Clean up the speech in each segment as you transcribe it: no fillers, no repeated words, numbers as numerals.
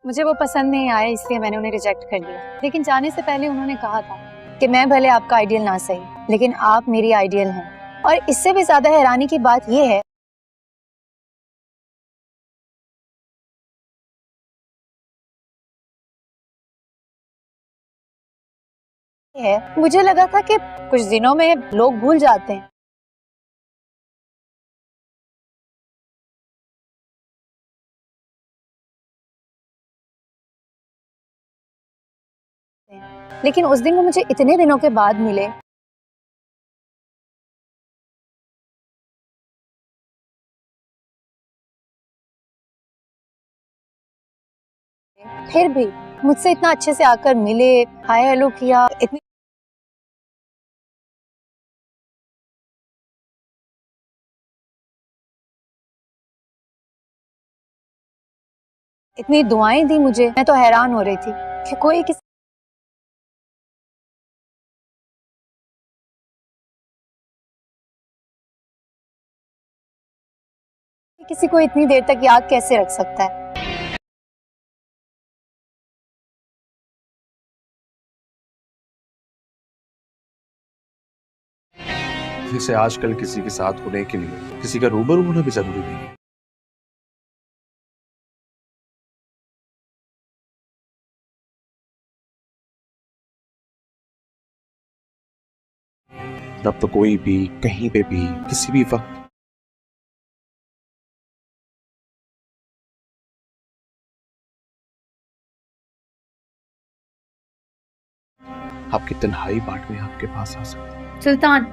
मुझे वो पसंद नहीं आया, इसलिए मैंने उन्हें रिजेक्ट कर दिया। लेकिन जाने से पहले उन्होंने कहा था कि मैं भले आपका आइडियल ना सही, लेकिन आप मेरी आइडियल हैं। और इससे भी ज्यादा हैरानी की बात यह है मुझे लगा था कि कुछ दिनों में लोग भूल जाते हैं, लेकिन उस दिन वो मुझे इतने दिनों के बाद मिले। फिर भी मुझसे इतना अच्छे से आकर मिले, हाय हेलो किया, इतनी दुआएं दी मुझे। मैं तो हैरान हो रही थी कि कोई किसी को इतनी देर तक याद कैसे रख सकता है। जैसे आजकल किसी के साथ होने के लिए किसी का रूबरू होना भी जरूरी नहीं है। अब तो कोई भी कहीं पे भी किसी भी वक्त आपकी तन्हाई बांटने आपके पास आ सकता है। सुल्तान,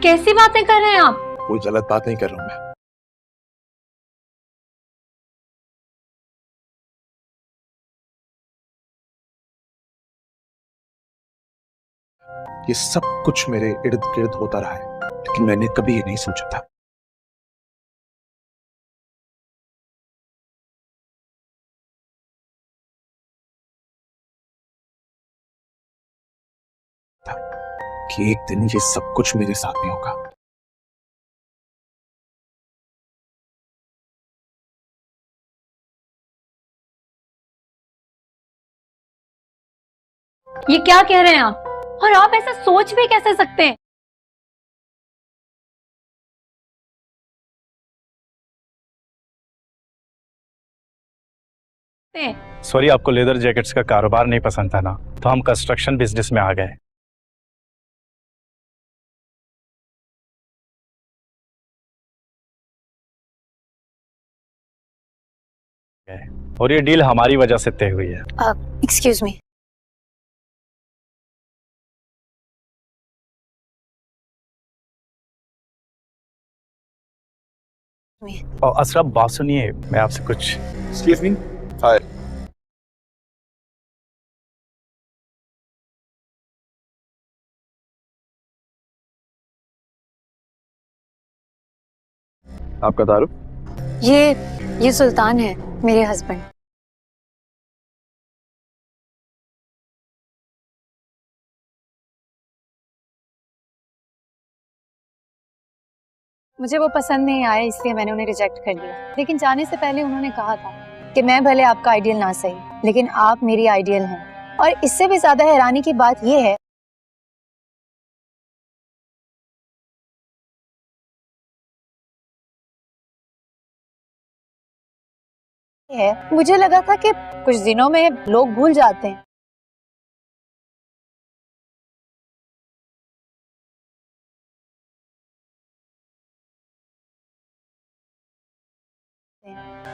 कैसी बातें कर रहे हैं आप? कोई गलत बात नहीं कर रहा हूं मैं। ये सब कुछ मेरे इर्द गिर्द होता रहा है, लेकिन मैंने कभी ये नहीं सोचा था कि एक दिन ये सब कुछ मेरे साथ भी होगा। ये क्या कह रहे हैं आप? और आप ऐसा सोच भी कैसे सकते हैं? सॉरी, आपको लेदर जैकेट्स का कारोबार नहीं पसंद था ना, तो हम कंस्ट्रक्शन बिजनेस में आ गए। और ये डील हमारी वजह से तय हुई है। Excuse me. और अशरफ, बात सुनिए, मैं आपसे कुछ। Excuse me. हाय। आपका तारुफ? ये सुल्तान है, मेरे हस्बैंड। मुझे वो पसंद नहीं आया, इसलिए मैंने उन्हें रिजेक्ट कर दिया। लेकिन जाने से पहले उन्होंने कहा था कि मैं भले आपका आइडियल ना सही, लेकिन आप मेरी आइडियल हैं। और इससे भी ज्यादा हैरानी की बात यह है मुझे लगा था कि कुछ दिनों में लोग भूल जाते हैं,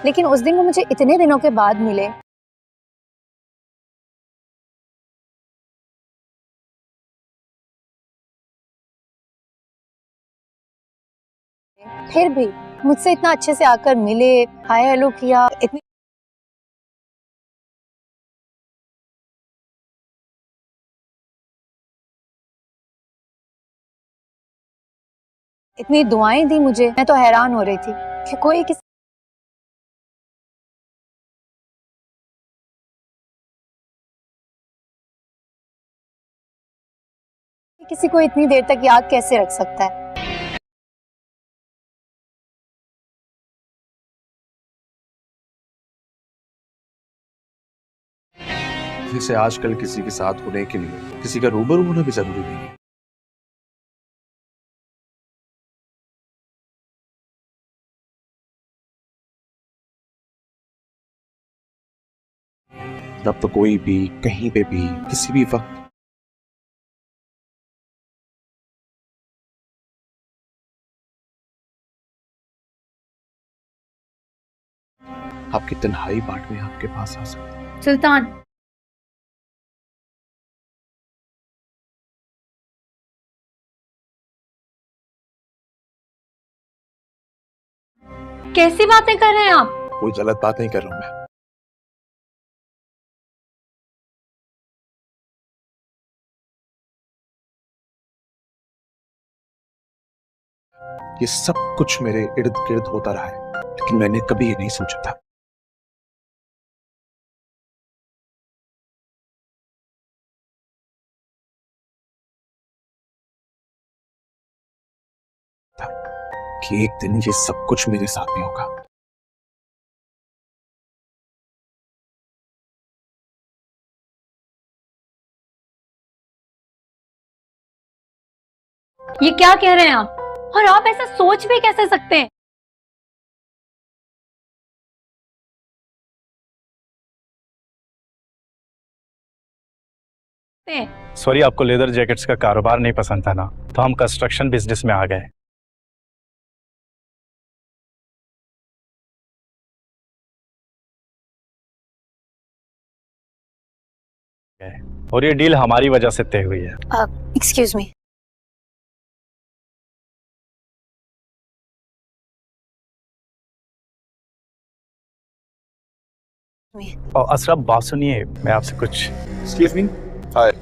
लेकिन उस दिन वो मुझे इतने दिनों के बाद मिले। फिर भी मुझसे इतना अच्छे से आकर मिले, हाय हेलो किया, इतनी दुआएं दी मुझे। मैं तो हैरान हो रही थी कि कोई किसी को इतनी देर तक याद कैसे रख सकता है? जैसे आजकल किसी के साथ होने के लिए किसी का रूबरू होना भी जरूरी नहीं है। अब तो कोई भी कहीं पे भी किसी भी वक्त आपकी तन्हाई बांटने आपके पास आ सकता है। सुल्तान, कैसी बातें कर रहे हैं आप? कोई गलत बात नहीं कर रहा हूं मैं। ये सब कुछ मेरे इर्द गिर्द होता रहा है, लेकिन मैंने कभी ये नहीं सोचा था। कि एक दिन ये सब कुछ मेरे साथ भी होगा। ये क्या कह रहे हैं आप? और आप ऐसा सोच भी कैसे सकते हैं? सॉरी, आपको लेदर जैकेट्स का कारोबार नहीं पसंद था ना, तो हम कंस्ट्रक्शन बिजनेस में आ गए। और ये डील हमारी वजह से तय हुई है। Excuse me. और असरफ, बात सुनिए, मैं आपसे कुछ एक्सक्यूज मी। हाय।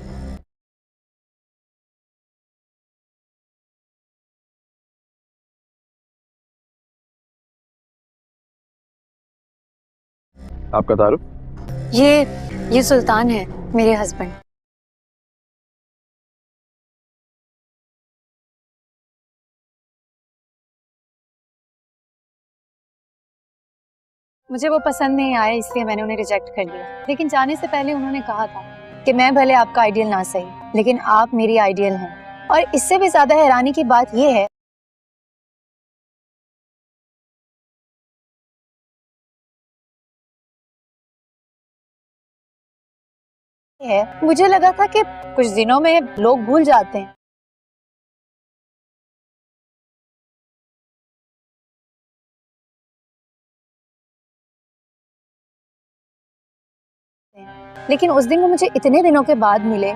आपका तारुफ? ये सुल्तान है, मेरे हस्बैंड। मुझे वो पसंद नहीं आया, इसलिए मैंने उन्हें रिजेक्ट कर दिया। लेकिन जाने से पहले उन्होंने कहा था कि मैं भले आपका आइडियल ना सही, लेकिन आप मेरी आइडियल हैं। और इससे भी ज्यादा हैरानी की बात यह है मुझे लगा था कि कुछ दिनों में लोग भूल जाते हैं, लेकिन उस दिन वो मुझे इतने दिनों के बाद मिले।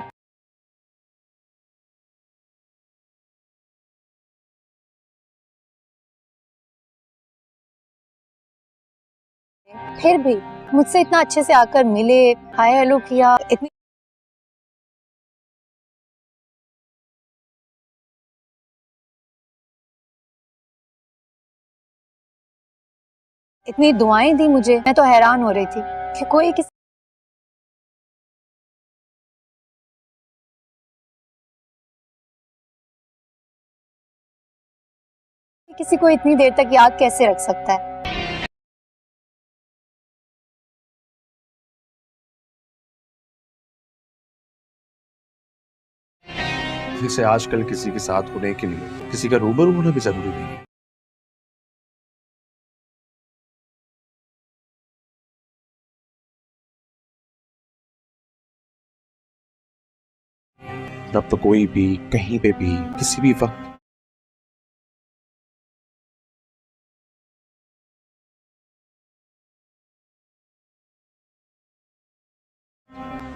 फिर भी मुझसे इतना अच्छे से आकर मिले, हाय हेलो किया, इतनी दुआएं दी मुझे। मैं तो हैरान हो रही थी कि कोई किसी को इतनी देर तक याद कैसे रख सकता है? जैसे आजकल किसी के साथ होने के लिए किसी का रूबरू होना भी जरूरी नहीं है। अब तो कोई भी कहीं पे भी किसी भी वक्त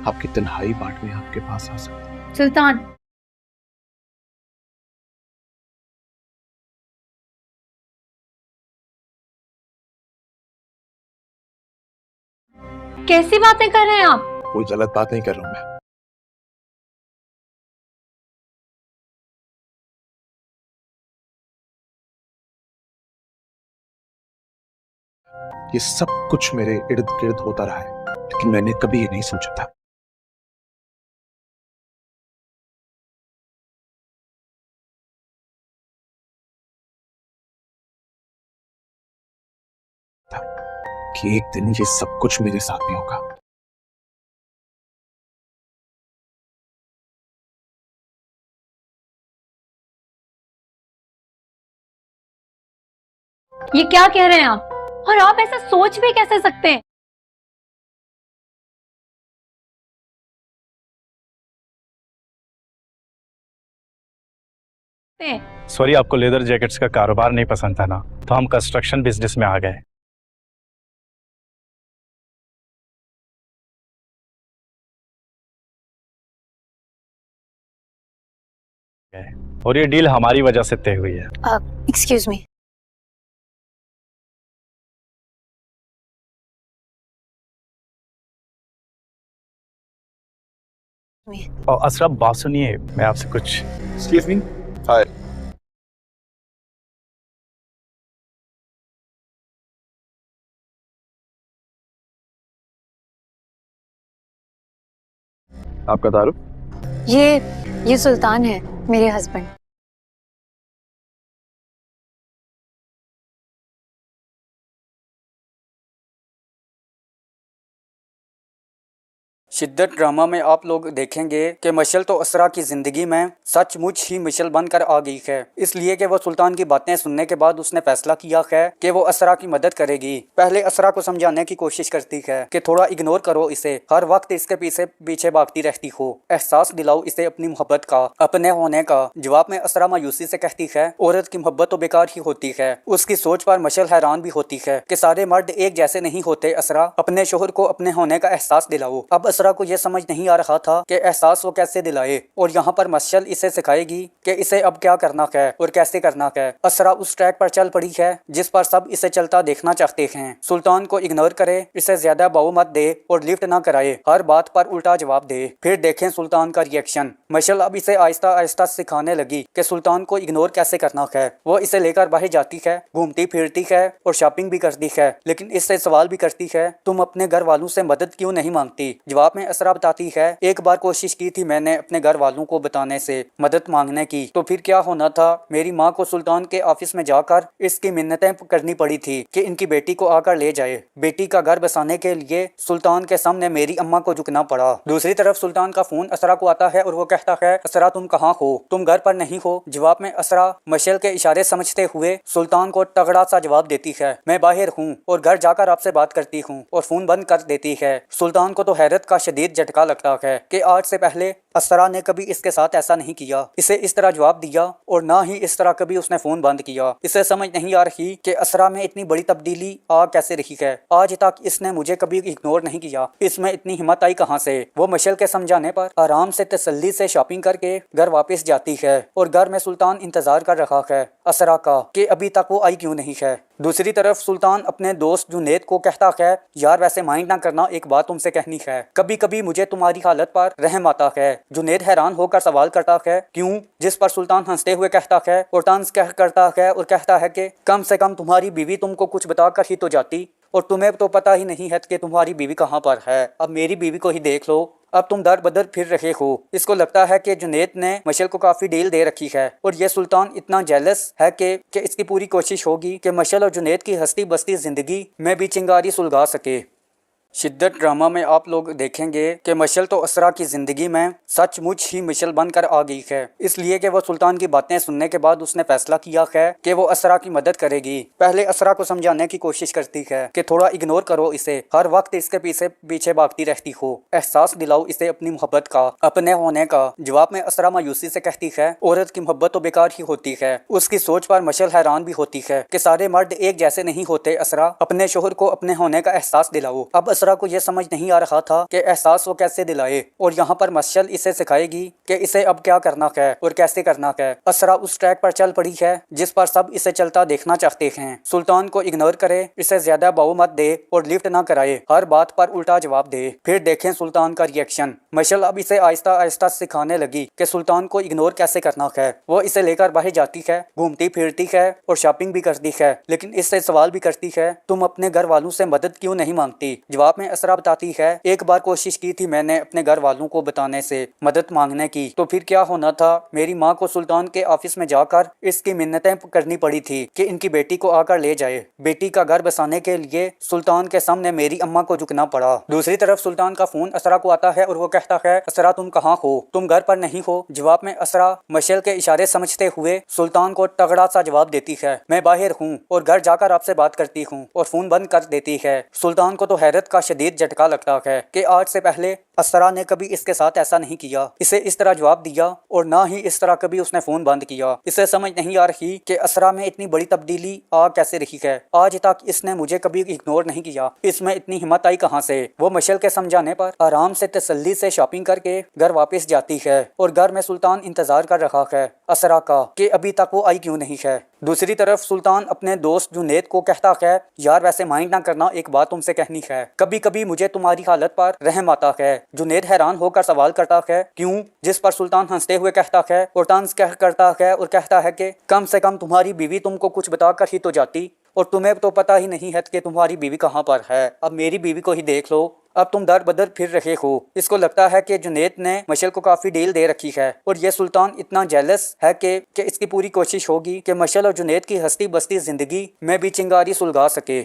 आपकी तन्हाई बांटने आपके पास आ सकता है। सुल्तान, कैसी बातें कर रहे हैं आप? कोई गलत बात नहीं कर रहा हूं मैं। ये सब कुछ मेरे इर्द गिर्द होता रहा है, लेकिन मैंने कभी ये नहीं सोचा था। कि एक दिन ये सब कुछ मेरे साथ भी होगा। ये क्या कह रहे हैं आप? और आप ऐसा सोच भी कैसे सकते हैं? सॉरी, आपको लेदर जैकेट्स का कारोबार नहीं पसंद था ना, तो हम कंस्ट्रक्शन बिजनेस में आ गए। और ये डील हमारी वजह से तय हुई है। Excuse me. और असरा, बात सुनिए, मैं आपसे कुछ। Excuse me. हाय। आपका तारुफ? ये सुल्तान है, मेरे हस्बैंड। शिद्दत ड्रामा में आप लोग देखेंगे कि मशल तो असरा की ज़िंदगी में सचमुच ही मिशल बनकर आ गई है, इसलिए कि वो सुल्तान की बातें सुनने के बाद उसने फैसला किया है कि वो असरा की मदद करेगी। पहले असरा को समझाने की कोशिश करती है कि थोड़ा इग्नोर करो इसे, हर वक्त इसके पीछे पीछे भागती रहती हो, एहसास दिलाओ इसे अपनी मोहब्बत का, अपने होने का। जवाब में असरा मायूसी से कहती है औरत की मोहब्बत तो बेकार ही होती है। उसकी सोच पर मशल हैरान भी होती है कि सारे मर्द एक जैसे नहीं होते। असरा, अपने शोहर को अपने होने का एहसास दिलाओ। अब असरा को यह समझ नहीं आ रहा था कि एहसास वो कैसे दिलाए, और यहाँ पर मशल इसे सिखाएगी कि इसे अब क्या करना है और कैसे करना है। असरा उस ट्रैक पर चल पड़ी है जिस पर सब इसे चलता देखना चाहते हैं। सुल्तान को इग्नोर करे, इसे ज्यादा बाऊ मत दे और लिफ्ट ना कराए, हर बात पर उल्टा जवाब दे। फिर देखें सुल्तान का रिएक्शन। मशल अब इसे आहिस्ता आहिस्ता सिखाने लगी कि सुल्तान को इग्नोर कैसे करना है। वो इसे लेकर बाहर जाती है, घूमती फिरती है और शॉपिंग भी करती है, लेकिन इससे सवाल भी करती है तुम अपने घर वालों से मदद क्यों नहीं मांगती। जवाब में असरा बताती है एक बार कोशिश की थी मैंने अपने घर वालों को बताने से मदद मांगने की, तो फिर क्या होना था, मेरी माँ को सुल्तान के ऑफिस में जाकर इसकी मिन्नतें करनी पड़ी थी कि इनकी बेटी को आकर ले जाए। बेटी का घर बसाने के लिए सुल्तान के सामने मेरी अम्मा को झुकना पड़ा। दूसरी तरफ सुल्तान का फोन असरा को आता है और वो कहता है असरा तुम कहाँ हो, तुम घर पर नहीं हो। जवाब में असरा मशल के इशारे समझते हुए सुल्तान को तगड़ा सा जवाब देती है मैं बाहर हूँ और घर जाकर आपसे बात करती हूँ, और फोन बंद कर देती है। सुल्तान को तो हैरत का शदीद झटका लगता है कि आज से पहले असरा ने कभी इसके साथ ऐसा नहीं किया, इसे इस तरह जवाब दिया, और ना ही इस तरह कभी उसने फोन बंद किया। इसे समझ नहीं आ रही कि असरा में इतनी बड़ी तब्दीली आ कैसे रही है। आज तक इसने मुझे कभी इग्नोर नहीं किया, इसमें इतनी हिम्मत आई कहाँ से। वो मशल के समझाने पर आराम से तसल्ली से शॉपिंग करके घर वापस जाती है, और घर में सुल्तान इंतजार कर रहा है असरा का कि अभी तक वो आई क्यों नहीं है। दूसरी तरफ सुल्तान अपने दोस्त जुनैद को कहता है यार वैसे माइंड ना करना, एक बात तुमसे कहनी है, कभी कभी मुझे तुम्हारी हालत पर रहम आता है। जुनैद हैरान होकर सवाल करता है क्यों, जिस पर सुल्तान हंसते हुए कहता है और तंज करता है और कहता है कि कम से कम तुम्हारी बीवी तुमको कुछ बताकर ही तो जाती, और तुम्हें तो पता ही नहीं है कि तुम्हारी बीवी कहाँ पर है। अब मेरी बीवी को ही देख लो, अब तुम दर बदर फिर रहे हो। इसको लगता है कि जुनैद ने मशल को काफी डील दे रखी है, और ये सुल्तान इतना जेलस है कि इसकी पूरी कोशिश होगी कि मशल और जुनैद की हस्ती बस्ती जिंदगी में भी चिंगारी सुलगा सके। शिद्दत ड्रामा में आप लोग देखेंगे कि मशल तो असरा की ज़िंदगी में सचमुच ही मिशल बनकर आ गई है, इसलिए कि वो सुल्तान की बातें सुनने के बाद उसने फैसला किया है कि वो असरा की मदद करेगी। पहले असरा को समझाने की कोशिश करती है कि थोड़ा इग्नोर करो इसे, हर वक्त इसके पीछे पीछे भागती रहती हो, एहसास दिलाओ इसे अपनी मोहब्बत का, अपने होने का। जवाब में असरा मायूसी से कहती है औरत की मोहब्बत तो बेकार ही होती है। उसकी सोच पर मशल हैरान भी होती है कि सारे मर्द एक जैसे नहीं होते। असरा, अपने शोहर को अपने होने का एहसास दिलाओ। अब असरा को यह समझ नहीं आ रहा था कि एहसास वो कैसे दिलाए, और यहाँ पर मशल इसे सिखाएगी कि इसे अब क्या करना है और कैसे करना है। असरा उस ट्रैक पर चल पड़ी है जिस पर सब इसे चलता देखना चाहते हैं। सुल्तान को इग्नोर करे, इसे ज्यादा बाऊ मत दे और लिफ्ट ना कराए, हर बात पर उल्टा जवाब दे। फिर देखें सुल्तान का रिएक्शन। मशल अब इसे आहिस्ता आहिस्ता सिखाने लगी कि सुल्तान को इग्नोर कैसे करना है। वो इसे लेकर बाहर जाती है, घूमती फिरती है और शॉपिंग भी करती है, लेकिन इससे सवाल भी करती है तुम अपने घर वालों से मदद क्यों नहीं मांगती। जवाब जवाब में असरा बताती है, एक बार कोशिश की थी मैंने अपने घर वालों को बताने से, मदद मांगने की, तो फिर क्या होना था, मेरी माँ को सुल्तान के ऑफिस में जाकर इसकी मिन्नतें करनी पड़ी थी कि इनकी बेटी को आकर ले जाए। बेटी का घर बसाने के लिए सुल्तान के सामने मेरी अम्मा को झुकना पड़ा। दूसरी तरफ सुल्तान का फोन असरा को आता है और वो कहता है, असरा तुम कहाँ हो, तुम घर पर नहीं हो। जवाब में असरा मशल के इशारे समझते हुए सुल्तान को तगड़ा सा जवाब देती है, मैं बाहर हूँ और घर जाकर आपसे बात करती हूँ, और फोन बंद कर देती है। सुल्तान को तो हैरत का शदीद झटका लगता है कि आज से पहले असरा ने कभी इसके साथ ऐसा नहीं किया, इसे इस तरह जवाब दिया और ना ही इस तरह कभी उसने फोन बंद किया। इसे समझ नहीं आ रही कि असरा में इतनी बड़ी तब्दीली आ कैसे रही है। आज तक इसने मुझे कभी इग्नोर नहीं किया, इसमें इतनी हिम्मत आई कहाँ से। वो मशल के समझाने पर आराम से तसल्ली से शॉपिंग करके घर वापस जाती है और घर में सुल्तान इंतजार कर रहा है असरा का कि अभी तक वो आई क्यों नहीं है। दूसरी तरफ सुल्तान अपने दोस्त जुनैद को कहता है, यार वैसे माइंड ना करना, एक बात तुमसे कहनी है, कभी कभी मुझे तुम्हारी हालत पर रहम आता है। जुनैद हैरान होकर सवाल करता है, क्यों? जिस पर सुल्तान हंसते हुए कहता है और तंज करता है और कहता है कि कम से कम तुम्हारी बीवी तुमको कुछ बताकर ही तो जाती, और तुम्हें तो पता ही नहीं है कि तुम्हारी बीवी कहाँ पर है। अब मेरी बीवी को ही देख लो, अब तुम दर बदर फिर रहे हो। इसको लगता है कि जुनैद ने मशल को काफी डील दे रखी है और ये सुल्तान इतना जेलस है कि इसकी पूरी कोशिश होगी कि मशल और जुनैद की हस्ती बस्ती जिंदगी में भी चिंगारी सुलगा सके।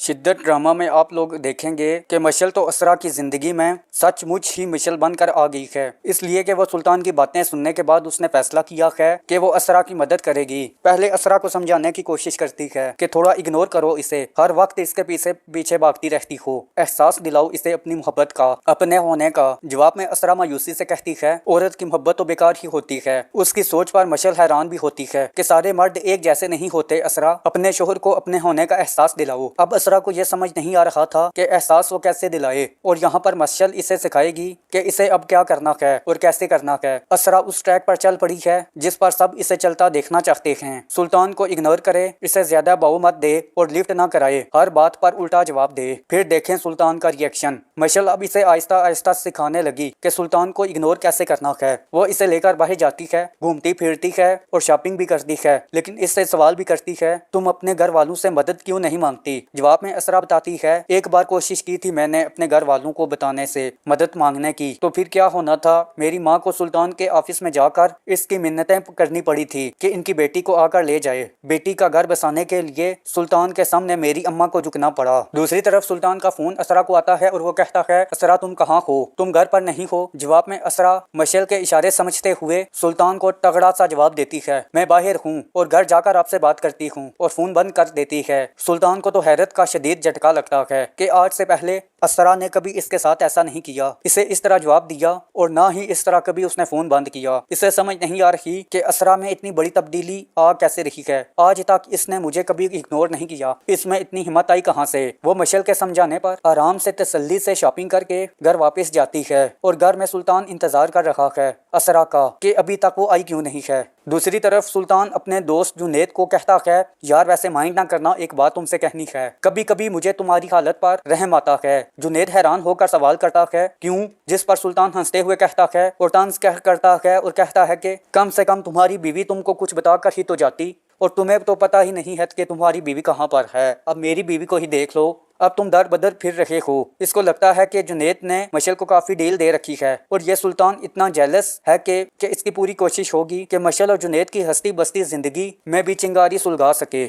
शिद्दत ड्रामा में आप लोग देखेंगे कि मशल तो असरा की ज़िंदगी में सचमुच ही मिशल बनकर आ गई है, इसलिए कि वो सुल्तान की बातें सुनने के बाद उसने फैसला किया है कि वो असरा की मदद करेगी। पहले असरा को समझाने की कोशिश करती है कि थोड़ा इग्नोर करो इसे, हर वक्त इसके पीछे पीछे भागती रहती हो, एहसास दिलाओ इसे अपनी मोहब्बत का, अपने होने का। जवाब में असरा मायूसी से कहती है, औरत की मोहब्बत तो बेकार ही होती है। उसकी सोच पर मशल हैरान भी होती है कि सारे मर्द एक जैसे नहीं होते। असरा, अपने शोहर को अपने होने का एहसास दिलाओ। अब असरा को यह समझ नहीं आ रहा था कि एहसास वो कैसे दिलाए, और यहाँ पर मशल इसे सिखाएगी कि इसे अब क्या करना है और कैसे करना है। असरा उस ट्रैक पर चल पड़ी है जिस पर सब इसे चलता देखना चाहते हैं। सुल्तान को इग्नोर करे, इसे ज्यादा बाऊ मत दे और लिफ्ट ना कराए, हर बात पर उल्टा जवाब दे। फिर देखें सुल्तान का रिएक्शन। मशल अब इसे आहिस्ता आहिस्ता सिखाने लगी कि सुल्तान को इग्नोर कैसे करना है। वो इसे लेकर बाहर जाती है, घूमती फिरती है और शॉपिंग भी करती है, लेकिन इससे सवाल भी करती है, तुम अपने घर वालों से मदद क्यों नहीं मांगती। जवाब में असरा बताती है, एक बार कोशिश की थी मैंने अपने घर वालों को बताने से, मदद मांगने की, तो फिर क्या होना था, मेरी माँ को सुल्तान के ऑफिस में जाकर इसकी मिन्नतें करनी पड़ी थी कि इनकी बेटी को आकर ले जाए। बेटी का घर बसाने के लिए सुल्तान के सामने मेरी अम्मा को झुकना पड़ा। दूसरी तरफ सुल्तान का फोन असरा को आता है और वो कहता है, असरा तुम कहाँ हो, तुम घर पर नहीं हो। जवाब में असरा मशल के इशारे समझते हुए सुल्तान को तगड़ा सा जवाब देती है, मैं बाहर हूँ और घर जाकर आपसे बात करती हूँ, और फोन बंद कर देती है। सुल्तान को तो हैरत का शदीद झटका लगता है कि आज से पहले असरा ने कभी इसके साथ ऐसा नहीं किया, इसे इस तरह जवाब दिया और ना ही इस तरह कभी उसने फोन बंद किया। इसे समझ नहीं आ रही कि असरा में इतनी बड़ी तब्दीली आ कैसे रही है। आज तक इसने मुझे कभी इग्नोर नहीं किया, इसमें इतनी हिम्मत आई कहाँ से। वो मशल के समझाने पर आराम से तसल्ली से शॉपिंग करके घर वापस जाती है और घर में सुल्तान इंतजार कर रहा है असरा का कि अभी तक वो आई क्यों नहीं है। दूसरी तरफ सुल्तान अपने दोस्त जुनैद को कहता है, यार वैसे माइंड ना करना, एक बात तुमसे कहनी है, कभी कभी मुझे तुम्हारी हालत पर रहम आता है। जुनैद हैरान होकर सवाल करता है, क्यों? जिस पर सुल्तान हंसते हुए कहता है और तंज करता है और कहता है कि कम से कम तुम्हारी बीवी तुमको कुछ बताकर ही तो जाती, और तुम्हें तो पता ही नहीं है कि तुम्हारी बीवी कहाँ पर है। अब मेरी बीवी को ही देख लो, अब तुम दर बदर फिर रहे हो। इसको लगता है कि जुनैद ने मशल को काफी डील दे रखी है और ये सुल्तान इतना जेलस है कि इसकी पूरी कोशिश होगी कि मशल और जुनैद की हस्ती बस्ती जिंदगी में भी चिंगारी सुलगा सके।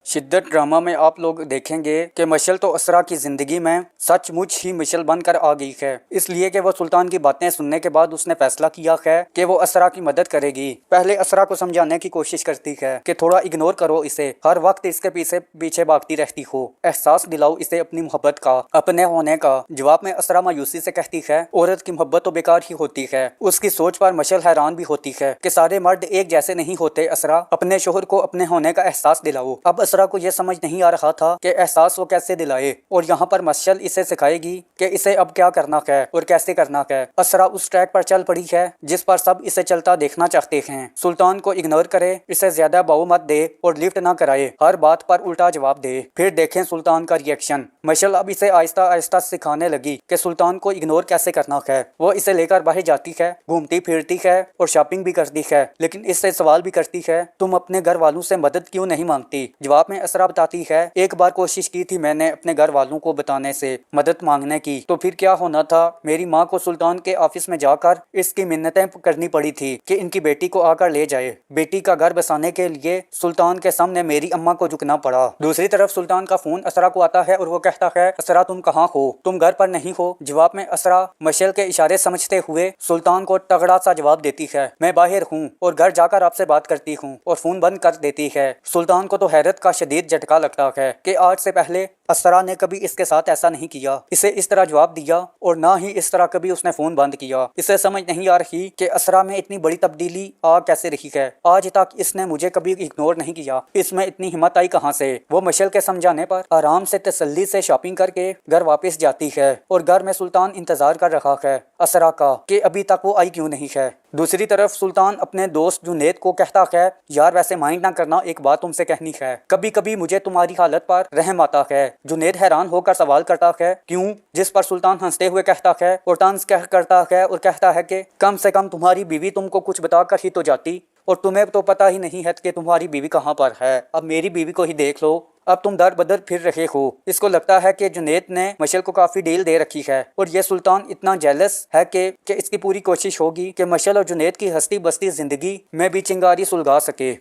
शिद्दत ड्रामा में आप लोग देखेंगे कि मशल तो असरा की ज़िंदगी में सचमुच ही मिशल बनकर आ गई है, इसलिए कि वो सुल्तान की बातें सुनने के बाद उसने फैसला किया है कि वो असरा की मदद करेगी। पहले असरा को समझाने की कोशिश करती है कि थोड़ा इग्नोर करो इसे, हर वक्त इसके पीछे पीछे भागती रहती हो, एहसास दिलाओ इसे अपनी मोहब्बत का, अपने होने का। जवाब में असरा मायूसी से कहती है, औरत की मोहब्बत तो बेकार ही होती है। उसकी सोच पर मशल हैरान भी होती है कि सारे मर्द एक जैसे नहीं होते। असरा, अपने शोहर को अपने होने का एहसास दिलाओ। अब असरा को यह समझ नहीं आ रहा था कि एहसास वो कैसे दिलाए, और यहाँ पर मशल इसे सिखाएगी कि इसे अब क्या करना है और कैसे करना है। असरा उस ट्रैक पर चल पड़ी है जिस पर सब इसे चलता देखना चाहते हैं। सुल्तान को इग्नोर करे, इसे ज्यादा बाऊ मत दे और लिफ्ट ना कराए, हर बात पर उल्टा जवाब दे। फिर देखें सुल्तान का रिएक्शन। मशल अब इसे आहिस्ता आहिस्ता सिखाने लगी कि सुल्तान को इग्नोर कैसे करना है। वो इसे लेकर बाहर जाती है, घूमती फिरती है और शॉपिंग भी करती है, लेकिन इससे सवाल भी करती है, तुम अपने घर वालों से मदद क्यों नहीं मांगती। जवाब जवाब में असरा बताती है, एक बार कोशिश की थी मैंने अपने घर वालों को बताने से मदद मांगने की, तो फिर क्या होना था, मेरी माँ को सुल्तान के ऑफिस में जाकर इसकी मिन्नतें करनी पड़ी थी कि इनकी बेटी को आकर ले जाए। बेटी का घर बसाने के लिए सुल्तान के सामने मेरी अम्मा को झुकना पड़ा। दूसरी तरफ सुल्तान का फोन असरा को आता है और वो कहता है, असरा तुम कहाँ हो, तुम घर पर नहीं हो। जवाब में असरा मशल के इशारे समझते हुए सुल्तान को तगड़ा सा जवाब देती है, मैं बाहर हूँ और घर जाकर आपसे बात करती हूँ, और फोन बंद कर देती है। सुल्तान को तो हैरत का शदीद झटका लगता है कि आज से पहले असरा ने कभी इसके साथ ऐसा नहीं किया, इसे इस तरह जवाब दिया और ना ही इस तरह कभी उसने फोन बंद किया। इसे समझ नहीं आ रही कि असरा में इतनी बड़ी तब्दीली आ कैसे रही है। आज तक इसने मुझे कभी इग्नोर नहीं किया, इसमें इतनी हिम्मत आई कहाँ से। वो मशल के समझाने पर आराम से तसल्ली से शॉपिंग करके घर वापस जाती है और घर में सुल्तान इंतजार कर रहा है असरा का कि अभी तक वो आई क्यों नहीं है। दूसरी तरफ सुल्तान अपने दोस्त जुनैद को कहता है, यार वैसे माइंड ना करना, एक बात तुमसे कहनी है, कभी कभी मुझे तुम्हारी हालत पर रहम आता है। जुनैद हैरान होकर सवाल करता है, क्यों? जिस पर सुल्तान हंसते हुए कहता है और तंज करता है और कहता है कि कम से कम तुम्हारी बीवी तुमको कुछ बताकर ही तो जाती, और तुम्हें तो पता ही नहीं है कि तुम्हारी बीवी कहाँ पर है। अब मेरी बीवी को ही देख लो, अब तुम दर बदर फिर रहे हो। इसको लगता है कि जुनैद ने मशल को काफी डील दे रखी है और ये सुल्तान इतना जेलस है कि इसकी पूरी कोशिश होगी कि मशल और जुनैद की हस्ती बस्ती जिंदगी में भी चिंगारी सुलगा सके।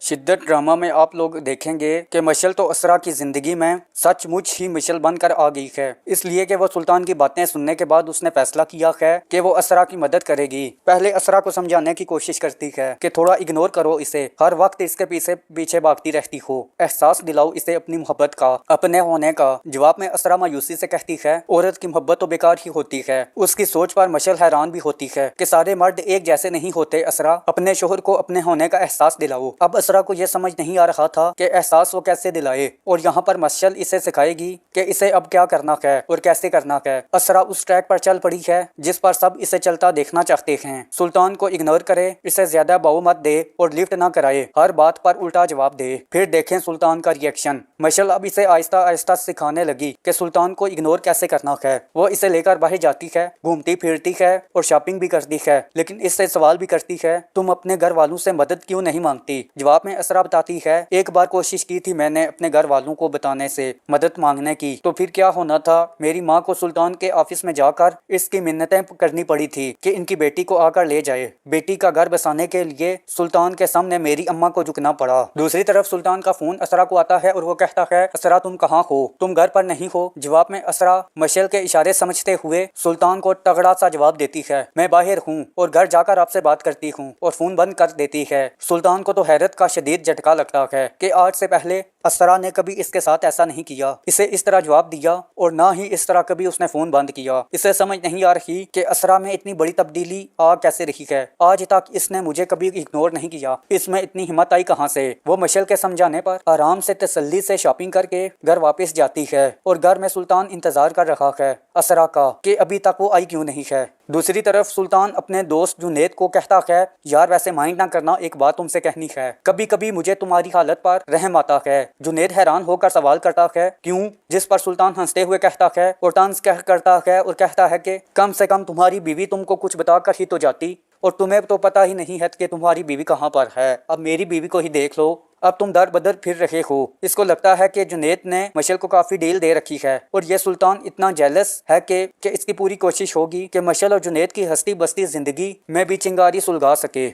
शिद्दत ड्रामा में आप लोग देखेंगे कि मशल तो असरा की ज़िंदगी में सचमुच ही मशल बनकर आ गई है, इसलिए कि वो सुल्तान की बातें सुनने के बाद उसने फैसला किया है कि वो असरा की मदद करेगी। पहले असरा को समझाने की कोशिश करती है कि थोड़ा इग्नोर करो इसे, हर वक्त इसके पीछे भागती रहती हो, एहसास दिलाओ इसे अपनी मोहब्बत का, अपने होने का। जवाब में असरा मायूसी से कहती है, औरत की मोहब्बत तो बेकार ही होती है। उसकी सोच पर मशल हैरान भी होती है कि सारे मर्द एक जैसे नहीं होते। असरा, अपने शोहर को अपने होने का एहसास दिलाओ। अब असरा को यह समझ नहीं आ रहा था कि एहसास वो कैसे दिलाए, और यहाँ पर मशल इसे सिखाएगी कि इसे अब क्या करना है और कैसे करना है। असरा उस ट्रैक पर चल पड़ी है जिस पर सब इसे चलता देखना चाहते हैं। सुल्तान को इग्नोर करे, इसे ज्यादा बाऊ मत दे और लिफ्ट ना कराए, हर बात पर उल्टा जवाब दे। फिर देखें सुल्तान का रिएक्शन। मशल अब इसे आहिस्ता आहिस्ता सिखाने लगी कि सुल्तान को इग्नोर कैसे करना है। वो इसे लेकर बाहर जाती है, घूमती फिरती है और शॉपिंग भी करती है, लेकिन इससे सवाल भी करती है, तुम अपने घर वालों से मदद क्यों नहीं मांगती। जवाब में असरा बताती है, एक बार कोशिश की थी मैंने अपने घर वालों को बताने से मदद मांगने की, तो फिर क्या होना था, मेरी माँ को सुल्तान के ऑफिस में जाकर इसकी मिन्नतें करनी पड़ी थी कि इनकी बेटी को आकर ले जाए। बेटी का घर बसाने के लिए सुल्तान के सामने मेरी अम्मा को झुकना पड़ा। दूसरी तरफ सुल्तान का फोन असरा को आता है और वो कहता है, असरा तुम कहाँ हो, तुम घर पर नहीं हो। जवाब में असरा मशल के इशारे समझते हुए सुल्तान को तगड़ा सा जवाब देती है, मैं बाहर हूँ और घर जाकर आपसे बात करती हूँ, और फोन बंद कर देती है। सुल्तान को तो हैरत का शदीद झटका लगता है कि आज से पहले असरा ने कभी इसके साथ ऐसा नहीं किया, इसे इस तरह जवाब दिया और ना ही इस तरह कभी उसने फोन बंद किया। इसे समझ नहीं आ रही कि असरा में इतनी बड़ी तब्दीली आ कैसे रही है। आज तक इसने मुझे कभी इग्नोर नहीं किया, इसमें इतनी हिम्मत आई कहाँ से। वो मशल के समझाने पर आराम से तसल्ली से शॉपिंग करके घर वापस जाती है और घर में सुल्तान इंतजार कर रहा है असरा का कि अभी तक वो आई क्यों नहीं है। दूसरी तरफ सुल्तान अपने दोस्त जुनैद को कहता है, यार वैसे माइंड ना करना, एक बात तुमसे कहनी है, कभी कभी मुझे तुम्हारी हालत पर रहम आता है। जुनैद हैरान होकर सवाल करता है, क्यों? जिस पर सुल्तान हंसते हुए कहता है और तंज करता है और कहता है कि कम से कम तुम्हारी बीवी तुमको कुछ बताकर ही तो जाती, और तुम्हें तो पता ही नहीं है कि तुम्हारी बीवी कहाँ पर है। अब मेरी बीवी को ही देख लो, अब तुम दर बदर फिर रहे हो। इसको लगता है कि जुनैद ने मशल को काफी डील दे रखी है और ये सुल्तान इतना जेलस है कि इसकी पूरी कोशिश होगी कि मशल और जुनैद की हस्ती बस्ती जिंदगी में भी चिंगारी सुलगा सके।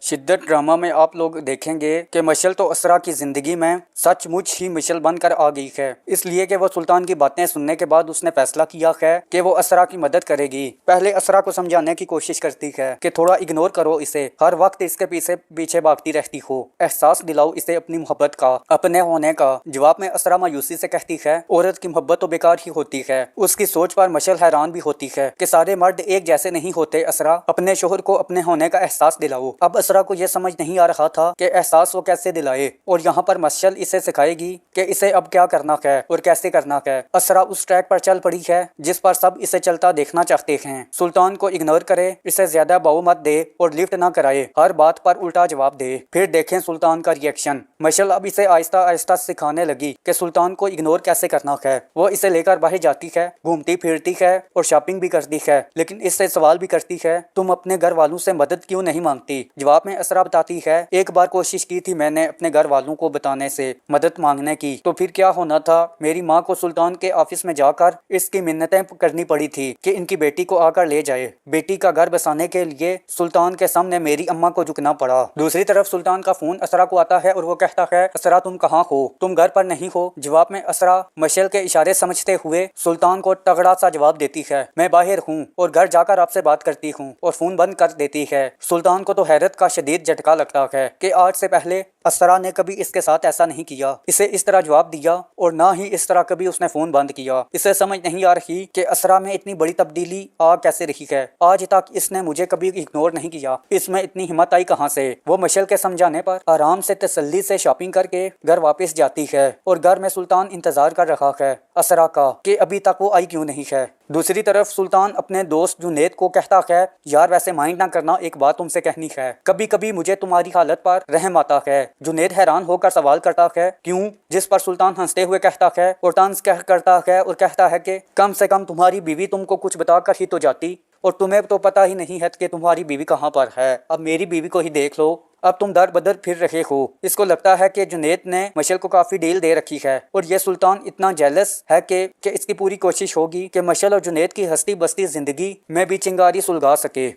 शिद्दत ड्रामा में आप लोग देखेंगे कि मशल तो असरा की ज़िंदगी में सचमुच ही मशल बनकर आ गई है, इसलिए कि वो सुल्तान की बातें सुनने के बाद उसने फैसला किया है कि वो असरा की मदद करेगी। पहले असरा को समझाने की कोशिश करती है कि थोड़ा इग्नोर करो इसे, हर वक्त इसके पीछे भागती रहती हो, एहसास दिलाओ इसे अपनी मोहब्बत का, अपने होने का। जवाब में असरा मायूसी से कहती है, औरत की मोहब्बत तो बेकार ही होती है। उसकी सोच पर मशल हैरान भी होती है कि सारे मर्द एक जैसे नहीं होते। असरा, अपने शोहर को अपने होने का एहसास दिलाओ। अब असरा को यह समझ नहीं आ रहा था कि एहसास वो कैसे दिलाए, और यहाँ पर मशल इसे सिखाएगी कि इसे अब क्या करना है और कैसे करना है। असरा उस ट्रैक पर चल पड़ी है जिस पर सब इसे चलता देखना चाहते हैं। सुल्तान को इग्नोर करे, इसे ज्यादा बाऊ मत दे और लिफ्ट ना कराए, हर बात पर उल्टा जवाब दे। फिर देखें सुल्तान का रिएक्शन। मशल अब इसे आहिस्ता आहिस्ता सिखाने लगी कि सुल्तान को इग्नोर कैसे करना है। वो इसे लेकर बाहर जाती है, घूमती फिरती है और शॉपिंग भी करती है, लेकिन इससे सवाल भी करती है, तुम अपने घर वालों से मदद क्यों नहीं मांगती। जवाब जवाब में असरा बताती है, एक बार कोशिश की थी मैंने अपने घर वालों को बताने से, मदद मांगने की, तो फिर क्या होना था, मेरी माँ को सुल्तान के ऑफिस में जाकर इसकी मिन्नतें करनी पड़ी थी कि इनकी बेटी को आकर ले जाए। बेटी का घर बसाने के लिए सुल्तान के सामने मेरी अम्मा को झुकना पड़ा। दूसरी तरफ सुल्तान का फोन असरा को आता है और वो कहता है, असरा तुम कहाँ हो, तुम घर पर नहीं हो। जवाब में असरा मशल के इशारे समझते हुए सुल्तान को तगड़ा सा जवाब देती है, मैं बाहर हूँ और घर जाकर आपसे बात करती हूँ, और फोन बंद कर देती है। सुल्तान को तो हैरत का शदीद झटका लगता है कि आज से पहले असरा ने कभी इसके साथ ऐसा नहीं किया, इसे इस तरह जवाब दिया और ना ही इस तरह कभी उसने फोन बंद किया। इसे समझ नहीं आ रही कि असरा में इतनी बड़ी तब्दीली आ कैसे रही है। आज तक इसने मुझे कभी इग्नोर नहीं किया, इसमें इतनी हिम्मत आई कहाँ से। वो मशल के समझाने पर आराम से तसल्ली से शॉपिंग करके घर वापस जाती है और घर में सुल्तान इंतजार कर रहा है असरा का कि अभी तक वो आई क्यों नहीं है। दूसरी तरफ सुल्तान अपने दोस्त जुनैद को कहता है, यार वैसे माइंड ना करना, एक बात तुमसे कहनी है, कभी कभी मुझे तुम्हारी हालत पर रहम आता है। जुनैद हैरान होकर सवाल करता है, क्यों? जिस पर सुल्तान हंसते हुए कहता है और तंज करता है और कहता है कि कम से कम तुम्हारी बीवी तुमको कुछ बताकर ही तो जाती, और तुम्हें तो पता ही नहीं है कि तुम्हारी बीवी कहाँ पर है। अब मेरी बीवी को ही देख लो, अब तुम दर बदर फिर रहे हो। इसको लगता है कि जुनैद ने मशल को काफी डील दे रखी है और ये सुल्तान इतना जेलस है कि इसकी पूरी कोशिश होगी कि मशल और जुनैद की हस्ती बस्ती जिंदगी में भी चिंगारी सुलगा सके।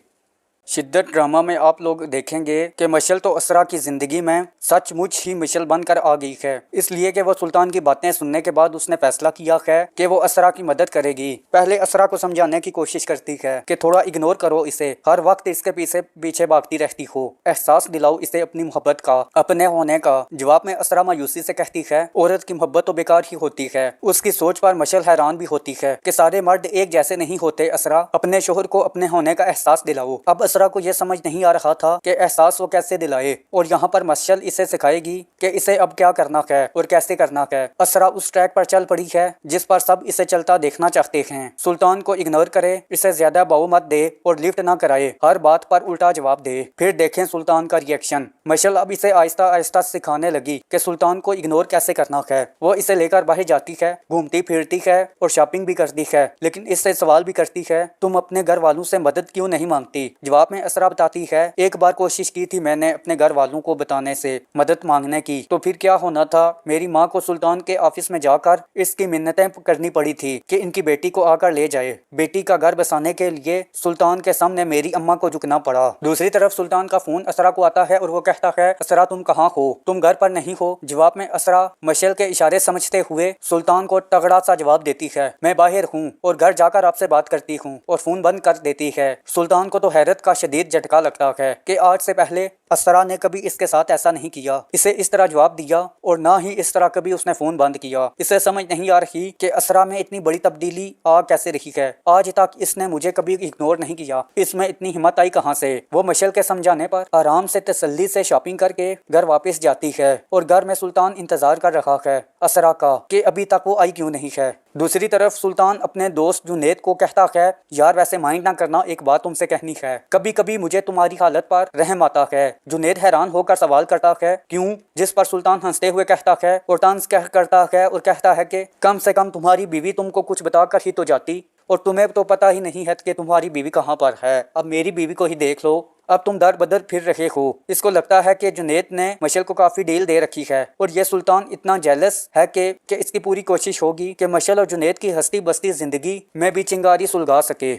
शिद्दत ड्रामा में आप लोग देखेंगे कि मशल तो असरा की ज़िंदगी में सचमुच ही मशल बनकर आ गई है, इसलिए कि वो सुल्तान की बातें सुनने के बाद उसने फैसला किया है कि वो असरा की मदद करेगी। पहले असरा को समझाने की कोशिश करती है कि थोड़ा इग्नोर करो इसे, हर वक्त इसके पीछे भागती रहती हो, एहसास दिलाओ इसे अपनी मोहब्बत का, अपने होने का। जवाब में असरा मायूसी से कहती है, औरत की मोहब्बत तो बेकार ही होती है। उसकी सोच पर मशल हैरान भी होती है कि सारे मर्द एक जैसे नहीं होते। असरा, अपने शोहर को अपने होने का एहसास दिलाओ। अब असरा को यह समझ नहीं आ रहा था कि एहसास वो कैसे दिलाए, और यहाँ पर मशल इसे सिखाएगी कि इसे अब क्या करना है और कैसे करना है। असरा उस ट्रैक पर चल पड़ी है जिस पर सब इसे चलता देखना चाहते हैं। सुल्तान को इग्नोर करे, इसे ज्यादा बाऊ मत दे और लिफ्ट ना कराए, हर बात पर उल्टा जवाब दे। फिर देखें सुल्तान का रिएक्शन। मशल अब इसे आहिस्ता आहिस्ता सिखाने लगी कि सुल्तान को इग्नोर कैसे करना है। वो इसे लेकर बाहर जाती है, घूमती फिरती है और शॉपिंग भी करती है, लेकिन इससे सवाल भी करती है, तुम अपने घर वालों से मदद क्यों नहीं मांगती। जवाब में असरा बताती है, एक बार कोशिश की थी मैंने अपने घर वालों को बताने से, मदद मांगने की, तो फिर क्या होना था, मेरी माँ को सुल्तान के ऑफिस में जाकर इसकी मिन्नतें करनी पड़ी थी कि इनकी बेटी को आकर ले जाए। बेटी का घर बसाने के लिए सुल्तान के सामने मेरी अम्मा को झुकना पड़ा। दूसरी तरफ सुल्तान का फोन असरा को आता है और वो कहता है, असरा तुम कहाँ हो, तुम घर पर नहीं हो। जवाब में असरा मशल के इशारे समझते हुए सुल्तान को तगड़ा सा जवाब देती है, मैं बाहर हूँ और घर जाकर आपसे बात करती हूँ, और फोन बंद कर देती है। सुल्तान को तो हैरत का शदीद झटका लगता है कि आज से पहले असरा ने कभी इसके साथ ऐसा नहीं किया, इसे इस तरह जवाब दिया और ना ही इस तरह कभी उसने फोन बंद किया। इसे समझ नहीं आ रही कि असरा में इतनी बड़ी तब्दीली आ कैसे रही है। आज तक इसने मुझे कभी इग्नोर नहीं किया, इसमें इतनी हिम्मत आई कहाँ से। वो मशल के समझाने पर आराम से तसल्ली से शॉपिंग करके घर वापस जाती है और घर में सुल्तान इंतजार कर रहा है असरा का कि अभी तक वो आई क्यों नहीं है। दूसरी तरफ सुल्तान अपने दोस्त जुनैद को कहता है, यार वैसे माइंड ना करना, एक बात तुमसे कहनी है, कभी कभी मुझे तुम्हारी हालत पर रहम आता है। जुनैद हैरान होकर सवाल करता है, क्यों? जिस पर सुल्तान हंसते हुए कहता है और तंज करता है और कहता है कि कम से कम तुम्हारी बीवी तुमको कुछ बताकर ही तो जाती, और तुम्हें तो पता ही नहीं है कि तुम्हारी बीवी कहाँ पर है। अब मेरी बीवी को ही देख लो, अब तुम दर बदर फिर रहे हो। इसको लगता है कि जुनैद ने मशल को काफी डील दे रखी है और ये सुल्तान इतना जेलस है कि इसकी पूरी कोशिश होगी कि मशल और जुनैद की हस्ती बस्ती जिंदगी में भी चिंगारी सुलगा सके।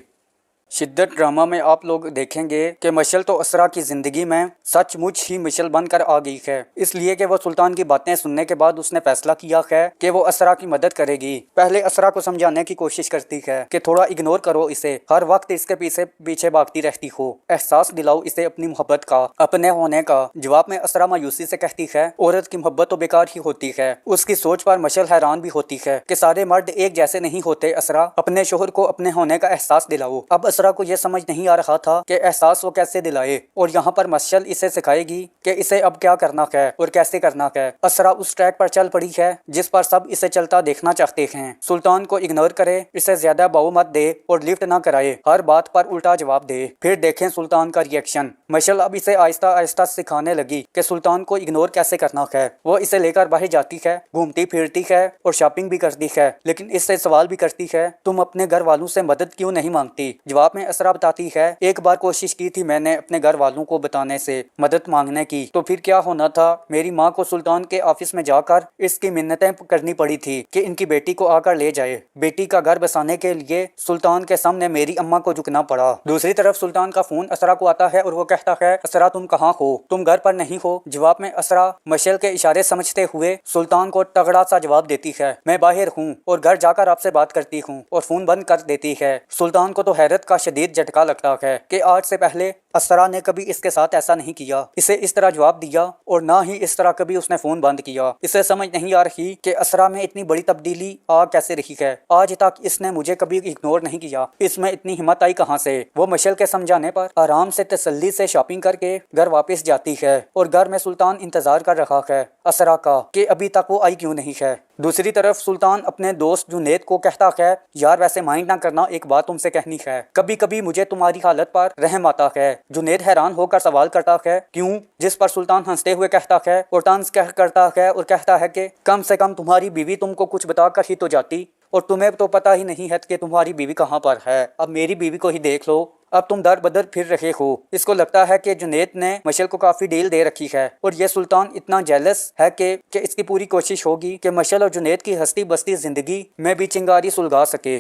शिद्दत ड्रामा में आप लोग देखेंगे कि मशल तो असरा की ज़िंदगी में सचमुच ही मशल बनकर आ गई है, इसलिए कि वो सुल्तान की बातें सुनने के बाद उसने फैसला किया है कि वो असरा की मदद करेगी। पहले असरा को समझाने की कोशिश करती है कि थोड़ा इग्नोर करो इसे, हर वक्त इसके पीछे भागती रहती हो, एहसास दिलाओ इसे अपनी मोहब्बत का, अपने होने का। जवाब में असरा मायूसी से कहती है, औरत की मोहब्बत तो बेकार ही होती है। उसकी सोच पर मशल हैरान भी होती है कि सारे मर्द एक जैसे नहीं होते। असरा, अपने शोहर को अपने होने का एहसास दिलाओ। अब असरा को यह समझ नहीं आ रहा था कि एहसास वो कैसे दिलाए, और यहाँ पर मशल इसे सिखाएगी कि इसे अब क्या करना है और कैसे करना है। असरा उस ट्रैक पर चल पड़ी है जिस पर सब इसे चलता देखना चाहते हैं। सुल्तान को इग्नोर करे, इसे ज्यादा बाऊ मत दे और लिफ्ट ना कराए, हर बात पर उल्टा जवाब दे। फिर देखें सुल्तान का रिएक्शन। मशल अब इसे आहिस्ता आहिस्ता सिखाने लगी कि सुल्तान को इग्नोर कैसे करना है। वो इसे लेकर बाहर जाती है, घूमती फिरती है और शॉपिंग भी करती है, लेकिन इससे सवाल भी करती है, तुम अपने घर वालों से मदद क्यों नहीं मांगती। जवाब जवाब में असरा बताती है, एक बार कोशिश की थी मैंने अपने घर वालों को बताने से, मदद मांगने की, तो फिर क्या होना था, मेरी माँ को सुल्तान के ऑफिस में जाकर इसकी मिन्नतें करनी पड़ी थी कि इनकी बेटी को आकर ले जाए। बेटी का घर बसाने के लिए सुल्तान के सामने मेरी अम्मा को झुकना पड़ा। दूसरी तरफ सुल्तान का फोन असरा को आता है और वो कहता है, असरा तुम कहाँ हो, तुम घर पर नहीं हो। जवाब में असरा मशल के इशारे समझते हुए सुल्तान को तगड़ा सा जवाब देती है, मैं बाहर हूँ और घर जाकर आपसे बात करती हूँ, और फोन बंद कर देती है। सुल्तान को तो हैरत का शदीद झटका लगता है कि आज से पहले असरा ने कभी इसके साथ ऐसा नहीं किया, इसे इस तरह जवाब दिया और ना ही इस तरह कभी उसने फोन बंद किया। इसे समझ नहीं आ रही कि असरा में इतनी बड़ी तब्दीली आ कैसे रही है। आज तक इसने मुझे कभी इग्नोर नहीं किया, इसमें इतनी हिम्मत आई कहाँ से। वो मशल के समझाने पर आराम से तसल्ली से शॉपिंग करके घर वापस जाती है और घर में सुल्तान इंतजार कर रहा है असरा का कि अभी तक वो आई क्यों नहीं है। दूसरी तरफ सुल्तान अपने दोस्त जुनैद को कहता है, यार वैसे माइंड ना करना, एक बात तुमसे कहनी है, कभी कभी मुझे तुम्हारी हालत पर रहम आता है। जुनैद हैरान होकर सवाल करता है, क्यों? जिस पर सुल्तान हंसते हुए कहता है और तंज करता है और कहता है कि कम से कम तुम्हारी बीवी तुमको कुछ बताकर ही तो जाती, और तुम्हें तो पता ही नहीं है कि तुम्हारी बीवी कहाँ पर है। अब मेरी बीवी को ही देख लो, अब तुम दर बदर फिर रहे हो। इसको लगता है कि जुनैद ने मशल को काफी डील दे रखी है और ये सुल्तान इतना जेलस है कि इसकी पूरी कोशिश होगी कि मशल और जुनैद की हस्ती बस्ती जिंदगी में भी चिंगारी सुलगा सके,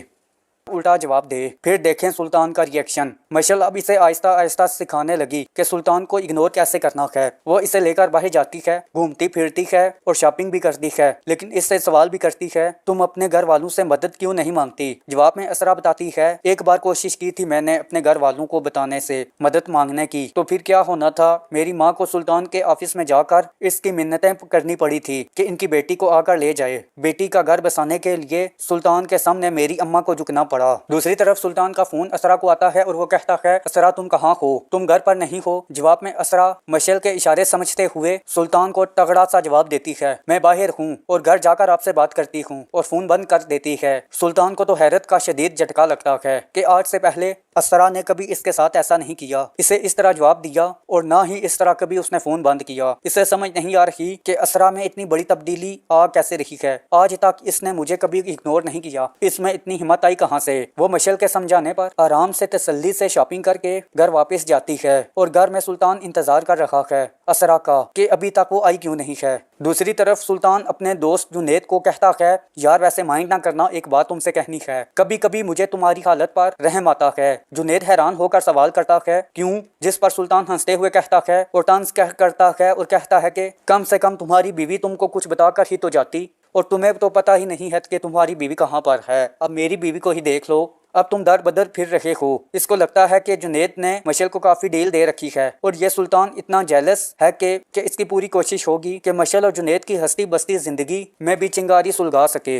उल्टा जवाब दे। फिर देखें सुल्तान का रिएक्शन। मशल अब इसे आहिस्ता आहिस्ता सिखाने लगी कि सुल्तान को इग्नोर कैसे करना है। वो इसे लेकर बाहर जाती है, घूमती फिरती है और शॉपिंग भी करती है, लेकिन इससे सवाल भी करती है, तुम अपने घर वालों से मदद क्यों नहीं मांगती। जवाब में असरा बताती है, एक बार कोशिश की थी मैंने अपने घर वालों को बताने से, मदद मांगने की, तो फिर क्या होना था, मेरी माँ को सुल्तान के ऑफिस में जाकर इसकी मिन्नतें करनी पड़ी थी कि इनकी बेटी को आकर ले जाए। बेटी का घर बसाने के लिए सुल्तान के सामने मेरी अम्मा को झुकना पड़ा। दूसरी तरफ सुल्तान का फोन असरा को आता है और वो कहता है, असरा तुम कहाँ हो, तुम घर पर नहीं हो। जवाब में असरा मशल के इशारे समझते हुए सुल्तान को तगड़ा सा जवाब देती है, मैं बाहर हूँ और घर जाकर आपसे बात करती हूँ, और फोन बंद कर देती है। सुल्तान को तो हैरत का शदीद झटका लगता है कि आज से पहले असरा ने कभी इसके साथ ऐसा नहीं किया, इसे इस तरह जवाब दिया और ना ही इस तरह कभी उसने फोन बंद किया। इसे समझ नहीं आ रही कि असरा में इतनी बड़ी तब्दीली आ कैसे रही है। आज तक इसने मुझे कभी इग्नोर नहीं किया, इसमें इतनी हिम्मत आई कहाँ से। वो मशल के समझाने पर आराम से तसल्ली से शॉपिंग करके घर वापस जाती है और घर में सुल्तान इंतजार कर रहा है असरा का कि अभी तक वो आई क्यों नहीं है। दूसरी तरफ सुल्तान अपने दोस्त जुनैद को कहता है, यार वैसे माइंड ना करना, एक बात तुमसे कहनी है, कभी कभी मुझे तुम्हारी हालत पर रहम आता है। जुनैद हैरान होकर सवाल करता है, क्यों? जिस पर सुल्तान हंसते हुए कहता है और तंज करता है और कहता है कि कम से कम तुम्हारी बीवी तुमको कुछ बताकर ही तो जाती, और तुम्हें तो पता ही नहीं है कि तुम्हारी बीवी कहाँ पर है। अब मेरी बीवी को ही देख लो, अब तुम दर बदर फिर रहे हो। इसको लगता है कि जुनैद ने मशल को काफी डील दे रखी है और ये सुल्तान इतना जेलस है कि इसकी पूरी कोशिश होगी कि मशल और जुनैद की हस्ती बस्ती जिंदगी में भी चिंगारी सुलगा सके।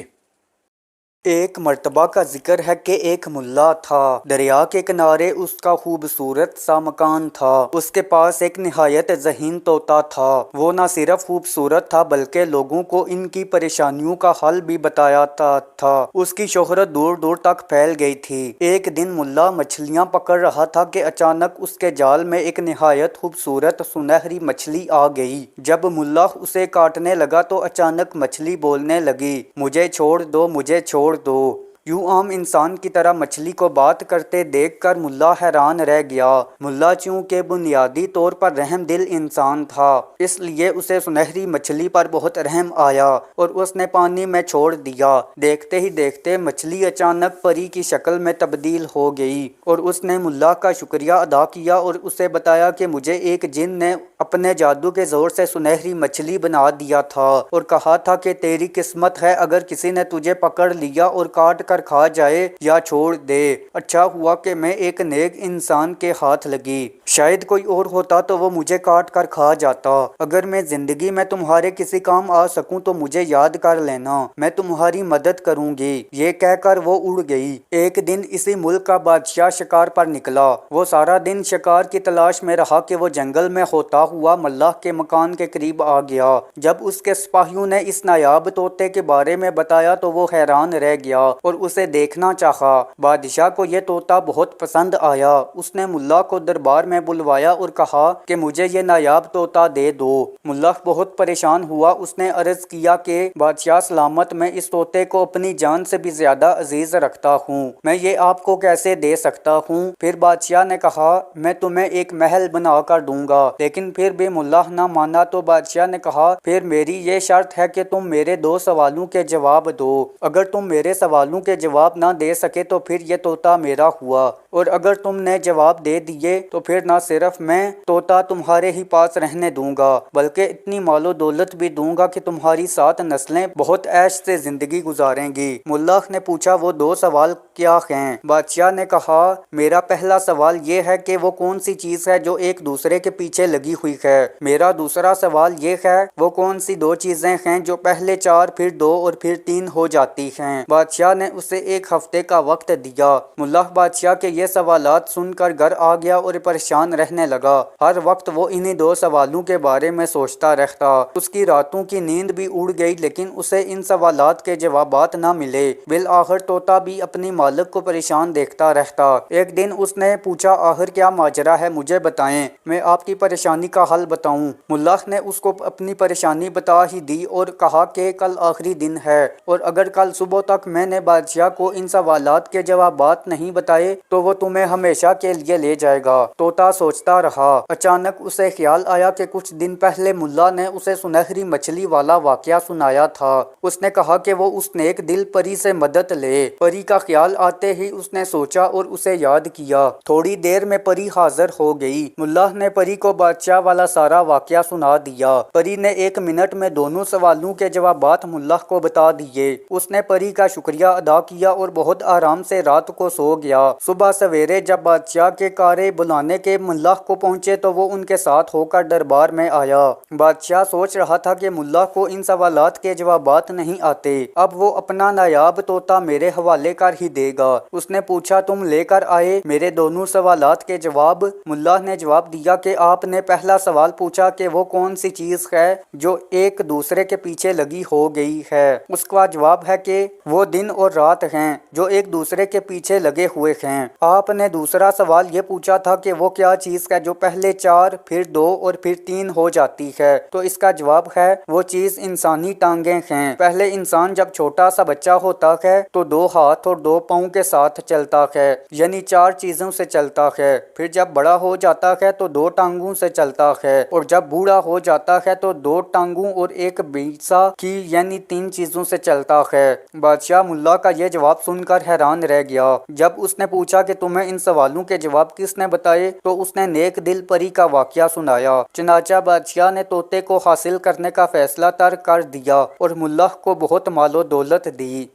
एक मर्तबा का जिक्र है कि एक मुल्ला था, दरिया के किनारे उसका खूबसूरत सा मकान था। उसके पास एक निहायत ज़हीन तोता था। वो न सिर्फ खूबसूरत था बल्कि लोगों को इनकी परेशानियों का हल भी बताता था। उसकी शोहरत दूर दूर तक फैल गई थी। एक दिन मुल्ला मछलियाँ पकड़ रहा था कि अचानक उसके जाल में एक निहायत खूबसूरत सुनहरी मछली आ गई। जब मुल्ला उसे काटने लगा तो अचानक मछली बोलने लगी, मुझे छोड़ दो, मुझे छोड़ दो। यूं आम इंसान की तरह मछली को बात करते देखकर मुल्ला हैरान रह गया। मुल्ला चूँकि बुनियादी तौर पर रहमदिल इंसान था, इसलिए उसे सुनहरी मछली पर बहुत रहम आया और उसने पानी में छोड़ दिया। देखते ही देखते मछली अचानक परी की शक्ल में तब्दील हो गई और उसने मुल्ला का शुक्रिया अदा किया और उसे बताया कि मुझे एक जिन ने अपने जादू के जोर से सुनहरी मछली बना दिया था और कहा था कि तेरी किस्मत है अगर किसी ने तुझे पकड़ लिया और काट कर खा जाए या छोड़ दे। अच्छा हुआ कि मैं एक नेक इंसान के हाथ लगी, शायद कोई और होता तो वो मुझे काट कर खा जाता। अगर मैं जिंदगी में तुम्हारे किसी काम आ सकूं तो मुझे याद कर लेना, मैं तुम्हारी मदद करूंगी। ये कहकर वो उड़ गई। एक दिन इसी मुल्क का बादशाह शिकार पर निकला। वो सारा दिन शिकार की तलाश में रहा कि वो जंगल में होता हुआ मल्लाह के मकान के करीब आ गया। जब उसके सिपाहियों ने इस नायाब तोते के बारे में बताया तो वो हैरान रह गया और उसे देखना चाहा। बादशाह को यह तोता बहुत पसंद आया। उसने मुल्ला को दरबार में बुलवाया और कहा कि मुझे ये नायाब तोता दे दो। मुल्ला बहुत परेशान हुआ। उसने अर्ज किया कि बादशाह सलामत, मैं इस तोते को अपनी जान से भी ज्यादा अजीज रखता हूँ, मैं ये आपको कैसे दे सकता हूँ। फिर बादशाह ने कहा मैं तुम्हें एक महल बना कर दूंगा, लेकिन फिर भी मुल्ला ना माना। तो बादशाह ने कहा फिर मेरी ये शर्त है कि तुम मेरे 2 सवालों के जवाब दो। अगर तुम मेरे सवालों के जवाब ना दे सके तो फिर ये तोता मेरा हुआ, और अगर तुमने जवाब दे दिए तो फिर ना सिर्फ मैं तोता तुम्हारे ही पास रहने दूंगा, बल्कि इतनी मालो दौलत भी दूंगा कि तुम्हारी 7 नस्लें बहुत ऐश से जिंदगी गुजारेंगी। मुल्ला ने पूछा वो 2 सवाल क्या हैं? बादशाह ने कहा मेरा पहला सवाल ये है कि वो कौन सी चीज है जो एक दूसरे के पीछे लगी हुई है। मेरा दूसरा सवाल ये है वो कौन सी 2 चीजें हैं जो पहले 4 फिर 2 और फिर 3 हो जाती हैं। बादशाह ने उसे 1 हफ्ते का वक्त दिया। मुल्ला बादशाह के ये सवालात सुनकर घर आ गया और परेशान रहने लगा। हर वक्त वो इन्हीं 2 सवालों के बारे में सोचता रहता। उसकी रातों की नींद भी उड़ गई, लेकिन उसे इन सवालात के जवाबात ना मिले। बिल आखिर तोता भी अपनी मालिक को परेशान देखता रहता। एक दिन उसने पूछा आखिर क्या माजरा है, मुझे बताएं, मैं आपकी परेशानी का हल बताऊं। मुल्ला ने उसको अपनी परेशानी बता ही दी और कहा कि कल आखिरी दिन है और अगर कल सुबह तक मैंने बादशाह को इन सवालात के जवाबात नहीं बताए तो वो तुम्हें हमेशा के लिए ले जाएगा। तोता सोचता रहा। अचानक उसे ख्याल आया कि कुछ दिन पहले मुल्ला ने उसे सुनहरी मछली वाला वाकया सुनाया था। उसने कहा कि वो उस नेक दिल परी से मदद ले। परी का ख्याल आते ही उसने सोचा और उसे याद किया। थोड़ी देर में परी हाजिर हो गई। मुल्ला ने परी को बादशाह वाला सारा वाकया सुना दिया। परी ने 1 मिनट में दोनों सवालों के जवाबात मुल्ला को बता दिए। उसने परी का शुक्रिया अदा किया और बहुत आराम से रात को सो गया। सुबह सवेरे जब बादशाह के कारे बुलाने के मुल्ला को पहुंचे तो वो उनके साथ होकर दरबार में आया। बादशाह सोच रहा था कि मुल्ला को इन सवालात के जवाबात नहीं आते, अब वो अपना नायाब तोता मेरे हवाले कर ही देगा। उसने पूछा तुम लेकर आए मेरे दोनों सवालात के जवाब? मुल्ला ने जवाब दिया कि आपने पहला सवाल पूछा कि वो कौन सी चीज है जो एक दूसरे के पीछे लगी हो गई है। उसका जवाब है कि वो दिन और रात हैं जो एक दूसरे के पीछे लगे हुए हैं। आपने दूसरा सवाल ये पूछा था कि वो क्या चीज है जो पहले 4 फिर 2 और फिर 3 हो जाती है, तो इसका जवाब है वो चीज इंसानी टांगे हैं। पहले इंसान जब छोटा सा बच्चा होता है तो 2 हाथ और 2 पाँव के साथ चलता है, यानी 4 चीजों से चलता है। फिर जब बड़ा हो जाता है तो 2 टांगों से चलता है, और जब बूढ़ा हो जाता है तो 2 टांगों और एक बीसा की यानी 3 चीजों से चलता है। बादशाह मुल्ला का यह जवाब सुनकर हैरान रह गया। जब उसने पूछा कि तुम्हें इन सवालों के जवाब किसने बताए तो उसने नेक दिल परी का वाकया सुनाया। चुनाचा बादशाह ने तोते को हासिल करने का फैसला कर दिया और मुल्ला को बहुत मालो दौलत दी।